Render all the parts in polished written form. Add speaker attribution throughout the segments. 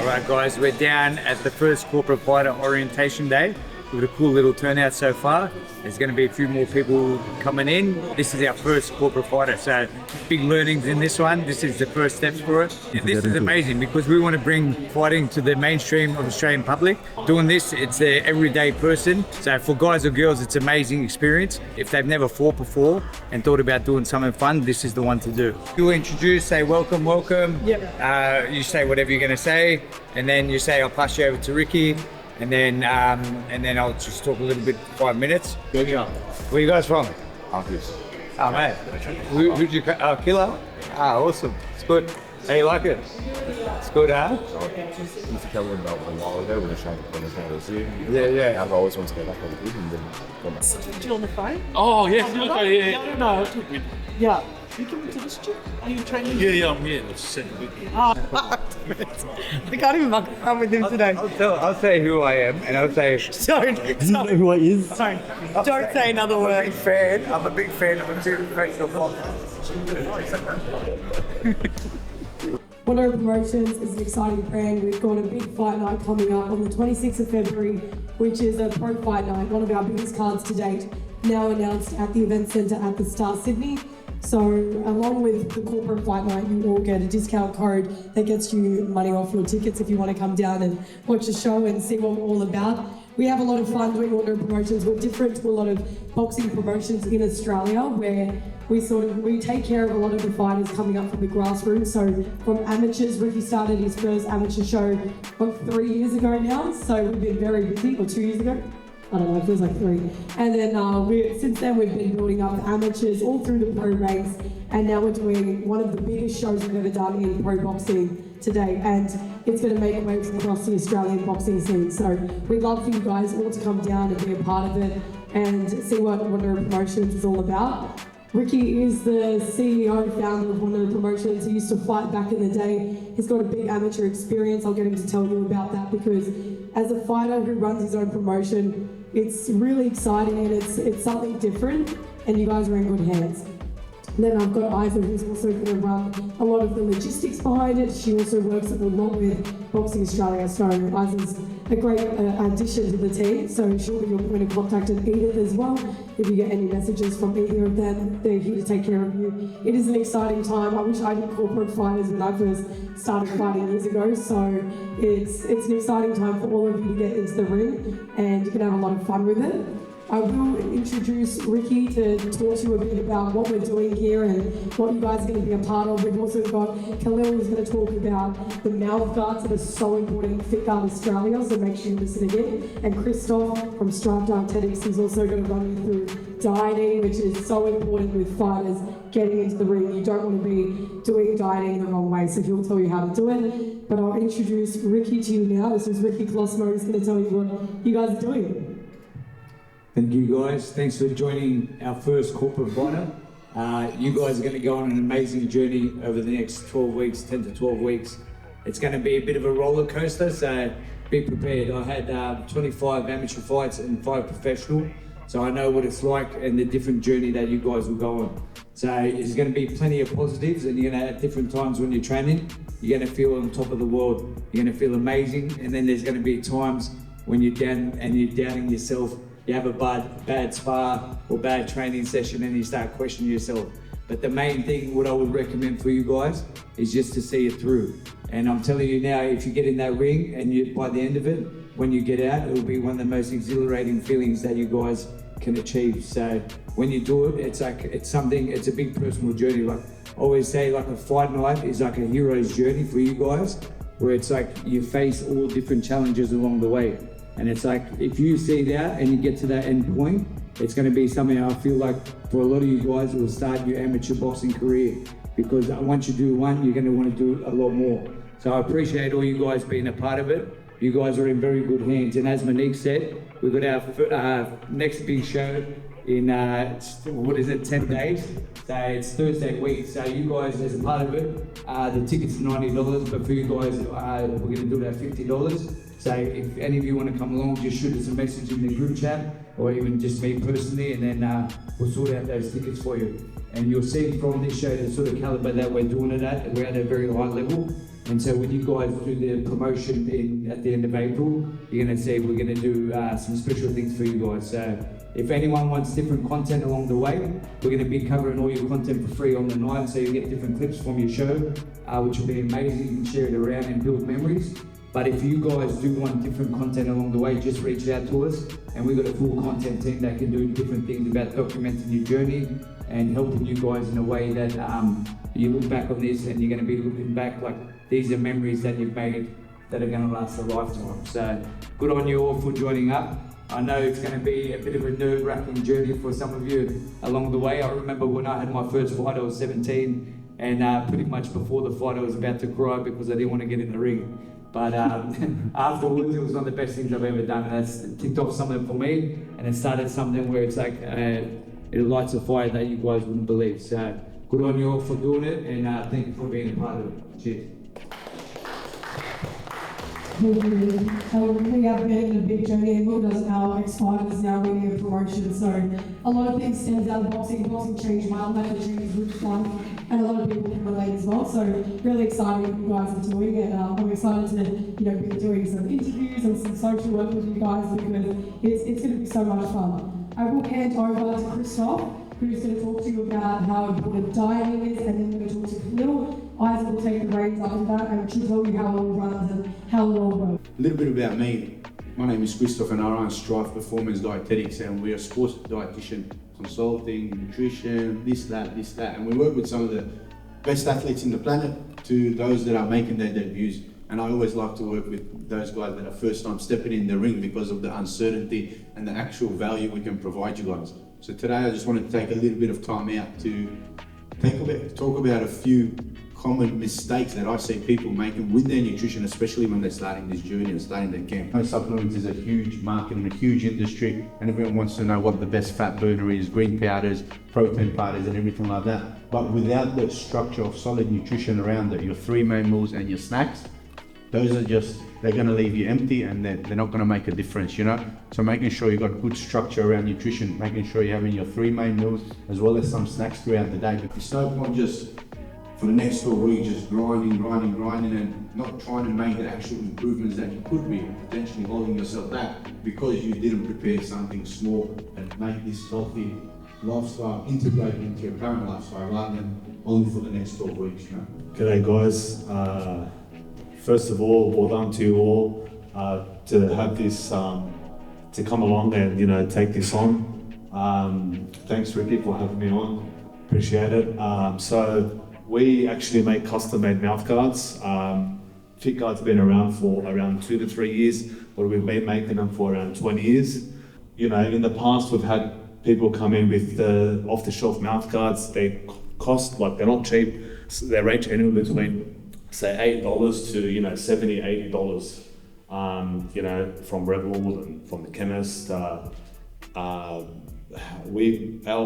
Speaker 1: Alright guys, we're down at the first corporate fighter orientation day. We've got a cool little turnout so far. There's going to be a few more people coming in. This is our first corporate fighter, so big learnings in this one. This is the first steps for it. And this is amazing because we want to bring fighting to the mainstream of Australian public. Doing this, it's the everyday person. So for guys or girls, it's an amazing experience. If they've never fought before and thought about doing something fun, this is the one to do. You introduce, say welcome, welcome.
Speaker 2: Yep.
Speaker 1: You say whatever you're going to say, and then you say, I'll pass you over to Ricky. And then I'll just talk a little bit for 5 minutes. Where you guys from?
Speaker 3: Arcus.
Speaker 1: Oh, mate. Who'd you Killer? Ah, awesome. It's good. How you like it? It's good, huh?
Speaker 3: I used to tell them about a while ago when I was trying to see.
Speaker 1: Yeah.
Speaker 3: I've always wanted to go back on the group and then go back.
Speaker 2: Did you on the phone?
Speaker 4: Oh, yes, okay, yeah.
Speaker 2: No. Yeah. You coming to this gym? Are you training?
Speaker 4: Yeah, I'm here. Let's send it.
Speaker 2: I can't even muck around with him today.
Speaker 1: I'll say who I am, and I'll say...
Speaker 2: Don't know who I is. Don't say another word.
Speaker 1: I'm a big fan of a two professional
Speaker 5: Wonder Promotions is an exciting brand. We've got a big fight night coming up on the 26th of February, which is a pro fight night, one of our biggest cards to date, now announced at the event centre at the Star Sydney. So along with the corporate fight night, you will get a discount code that gets you money off your tickets if you want to come down and watch the show and see what we're all about. We have a lot of fun doing Wonder Promotions. We're different to a lot of boxing promotions in Australia where we take care of a lot of the fighters coming up from the grassroots. So from amateurs, Ricky started his first amateur show 3 years ago now. So we've been very busy, or 2 years ago. I don't know, it feels like 3. And then since then we've been building up amateurs all through the pro ranks, and now we're doing one of the biggest shows we've ever done in pro boxing today, and it's going to make waves across the Australian boxing scene. So we'd love for you guys all to come down and be a part of it and see what Wonder Promotions is all about. Ricky is the CEO, founder of Wonder Promotions. He used to fight back in the day. He's got a big amateur experience. I'll get him to tell you about that because as a fighter who runs his own promotion, it's really exciting and it's something different, and you guys are in good hands. Then I've got Isa, who's also going to run a lot of the logistics behind it. She also works a lot with Boxing Australia, so Isa's a great addition to the team. So she'll be your point of contact, and Edith as well. If you get any messages from either of them, they're here to take care of you. It is an exciting time. I wish I did corporate fighters when I first started fighting years ago. So it's an exciting time for all of you to get into the ring, and you can have a lot of fun with it. I will introduce Ricky to talk to you a bit about what we're doing here and what you guys are going to be a part of. We've also got Khalil who's going to talk about the mouth guards that are so important in Fit Guard Australia, so make sure you listen again. And Christoph from Strive Dietetics, he's also going to run you through dieting, which is so important with fighters getting into the ring. You don't want to be doing dieting the wrong way, so he'll tell you how to do it. But I'll introduce Ricky to you now. This is Ricky Colosimo, who's going to tell you what you guys are doing.
Speaker 1: Thank you guys. Thanks for joining our first corporate fighter. You guys are going to go on an amazing journey over the next 12 weeks, 10 to 12 weeks. It's going to be a bit of a roller coaster, so be prepared. I had 25 amateur fights and 5 professional, so I know what it's like and the different journey that you guys will go on. So there's going to be plenty of positives, and you're going to have different times when you're training. You're going to feel on top of the world. You're going to feel amazing, and then there's going to be times when you're down and you're doubting yourself. You have a bad spar or bad training session and you start questioning yourself. But the main thing, what I would recommend for you guys is just to see it through. And I'm telling you now, if you get in that ring and by the end of it, when you get out, it'll be one of the most exhilarating feelings that you guys can achieve. So when you do it, it's a big personal journey. Like I always say, like a fight night is like a hero's journey for you guys, where it's like you face all different challenges along the way. And it's like, if you see that and you get to that end point, it's going to be something I feel like for a lot of you guys will start your amateur boxing career, because once you do one, you're going to want to do a lot more. So I appreciate all you guys being a part of it. You guys are in very good hands. And as Monique said, we've got our next big show in, 10 days. So it's Thursday week. So you guys, as a part of it, the ticket's $90, but for you guys, we're going to do it at $50. So if any of you want to come along, just shoot us a message in the group chat, or even just me personally, and then we'll sort out those tickets for you. And you'll see from this show the sort of caliber that we're doing it at. We're at a very high level. And so when you guys do the promotion at the end of April, you're going to see we're going to do some special things for you guys. So if anyone wants different content along the way, we're going to be covering all your content for free on the night, so you get different clips from your show, which will be amazing. You can share it around and build memories. But if you guys do want different content along the way, just reach out to us, and we've got a full content team that can do different things about documenting your journey and helping you guys in a way that you look back on this and you're going to be looking back like these are memories that you've made that are going to last a lifetime. So good on you all for joining up. I know it's going to be a bit of a nerve-wracking journey for some of you along the way. I remember when I had my first fight, I was 17, and pretty much before the fight I was about to cry because I didn't want to get in the ring. But afterwards, it was one of the best things I've ever done. And that's ticked off something for me, and it started something where it's like it lights a fire that you guys wouldn't believe. So good on you all for doing it, and thank you for being a part of it. Cheers.
Speaker 5: We have been in a big journey, and look at our ex-fighters now winning a promotion. So a lot of things stand out of boxing. Boxing changed my life, it changed which one, and a lot of people can relate as well. So really exciting what you guys are doing, and I'm excited to be doing some interviews and some social work with you guys because it's going to be so much fun. I will hand over to Christoph, who's going to talk to you about how important dieting is, and then we're going to talk to Khalil. Isaac will take the reins after that and she'll tell you how it all runs and how it all works.
Speaker 6: A little bit about me. My name is Christoph and I run Strive Performance Dietetics, and we're a sports dietitian, consulting, nutrition, this, that, and we work with some of the best athletes in the planet to those that are making their debuts. And I always like to work with those guys that are first time stepping in the ring because of the uncertainty and the actual value we can provide you guys. So today I just wanted to take a little bit of time out to talk about a few common mistakes that I see people making with their nutrition, especially when they're starting this journey and starting their camp. Supplements is a huge market and a huge industry, and everyone wants to know what the best fat burner is, green powders, protein powders and everything like that. But without the structure of solid nutrition around it, your 3 main meals and your snacks, those are just, they're going to leave you empty and they're not going to make a difference, you know? So making sure you've got good structure around nutrition, making sure you're having your 3 main meals as well as some snacks throughout the day. It's no point just for the next 4 weeks just grinding and not trying to make the actual improvements that you could be, potentially holding yourself back because you didn't prepare something small and make this healthy lifestyle integrated into your current lifestyle rather than only for the next 12 weeks, you know?
Speaker 7: G'day guys. First of all, well done to you all to have this, to come along and take this on. Thanks Ricky for having me on, appreciate it. So we actually make custom-made mouth guards. Fit Guard's been around for around 2 to 3 years, but we've been making them for around 20 years. In the past we've had people come in with the off-the-shelf mouth guards. They cost, they're not cheap. They range anywhere between say $8 to $70, $80. From Redwood and from the chemist. Our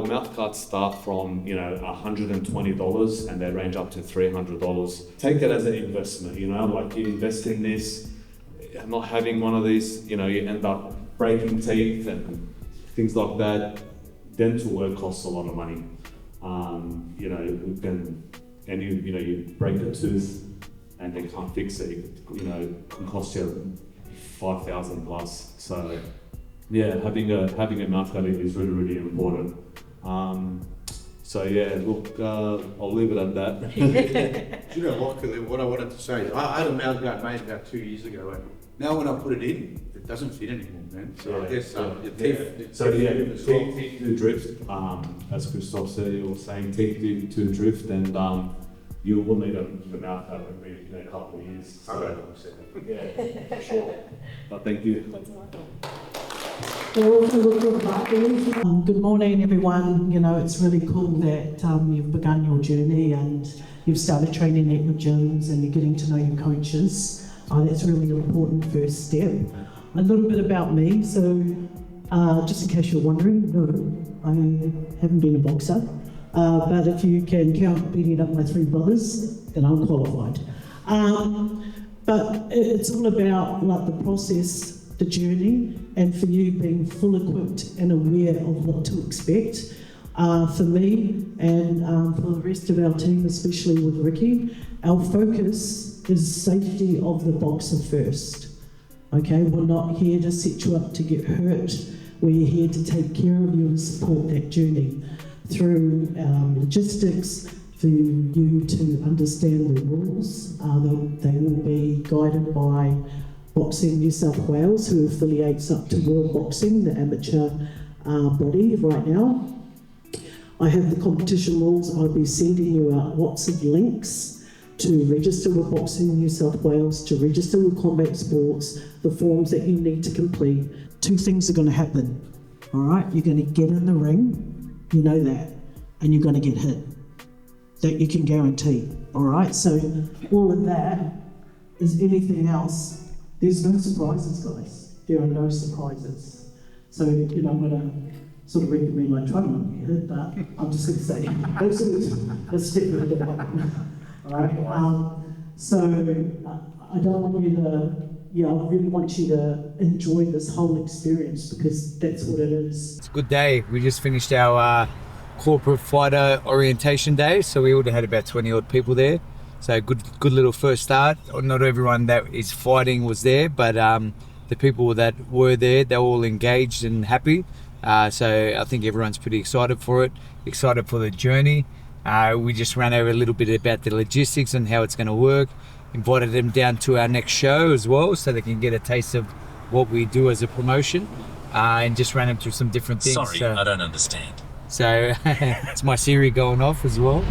Speaker 7: mouth guards start from $120 and they range up to $300. Take it as an investment. You invest in this. Not having one of these, you end up breaking teeth and things like that. Dental work costs a lot of money. You break a tooth and they can't fix it. Can cost you $5,000 plus. So yeah, having a mouth guard is really, really important. So yeah, look, I'll leave it at that.
Speaker 6: Do you know what I wanted to say? I had a mouth guard made about 2 years ago, and now when I put it in, it doesn't fit anymore, man. So I guess your teeth.
Speaker 7: So yeah, teeth do drift. As Christoph said, he was saying teeth do drift, and you will need a mouth guard in a couple of years. So, yeah, for sure. But thank you.
Speaker 8: Good morning everyone. It's really cool that you've begun your journey and you've started training at your gyms and you're getting to know your coaches. That's really an important first step. A little bit about me. So just in case you're wondering, no, I haven't been a boxer. But if you can count beating up my 3 brothers, then I'm qualified. But it's all about the process, the journey, and for you being full equipped and aware of what to expect. For me and for the rest of our team, especially with Ricky, our focus is safety of the boxer first. Okay, we're not here to set you up to get hurt. We're here to take care of you and support that journey through logistics, for you to understand the rules. They will be guided by Boxing New South Wales, who affiliates up to World Boxing, the amateur body right now. I have the competition rules. I'll be sending you out lots of links to register with Boxing New South Wales, to register with Combat Sports, the forms that you need to complete. Two things are going to happen, all right? You're going to get in the ring, you know that, and you're going to get hit. That you can guarantee, all right? So all of that is anything else. There's no surprises, guys. There are no surprises. So, you know, I'm going to sort of recommend like try not to get hit, but I'm just going to say, let's stick with it. All right. So I don't want you to, I really want you to enjoy this whole experience because that's what it is.
Speaker 1: It's a good day. We just finished our corporate fighter orientation day, so we would have had about 20 odd people there. So good little first start. Not everyone that is fighting was there, but the people that were there, they're all engaged and happy. So I think everyone's pretty excited for it, excited for the journey. We just ran over a little bit about the logistics and how it's going to work. Invited them down to our next show as well, so they can get a taste of what we do as a promotion, and just ran them through some different things.
Speaker 9: Sorry, I don't understand.
Speaker 1: So it's my Siri going off as well.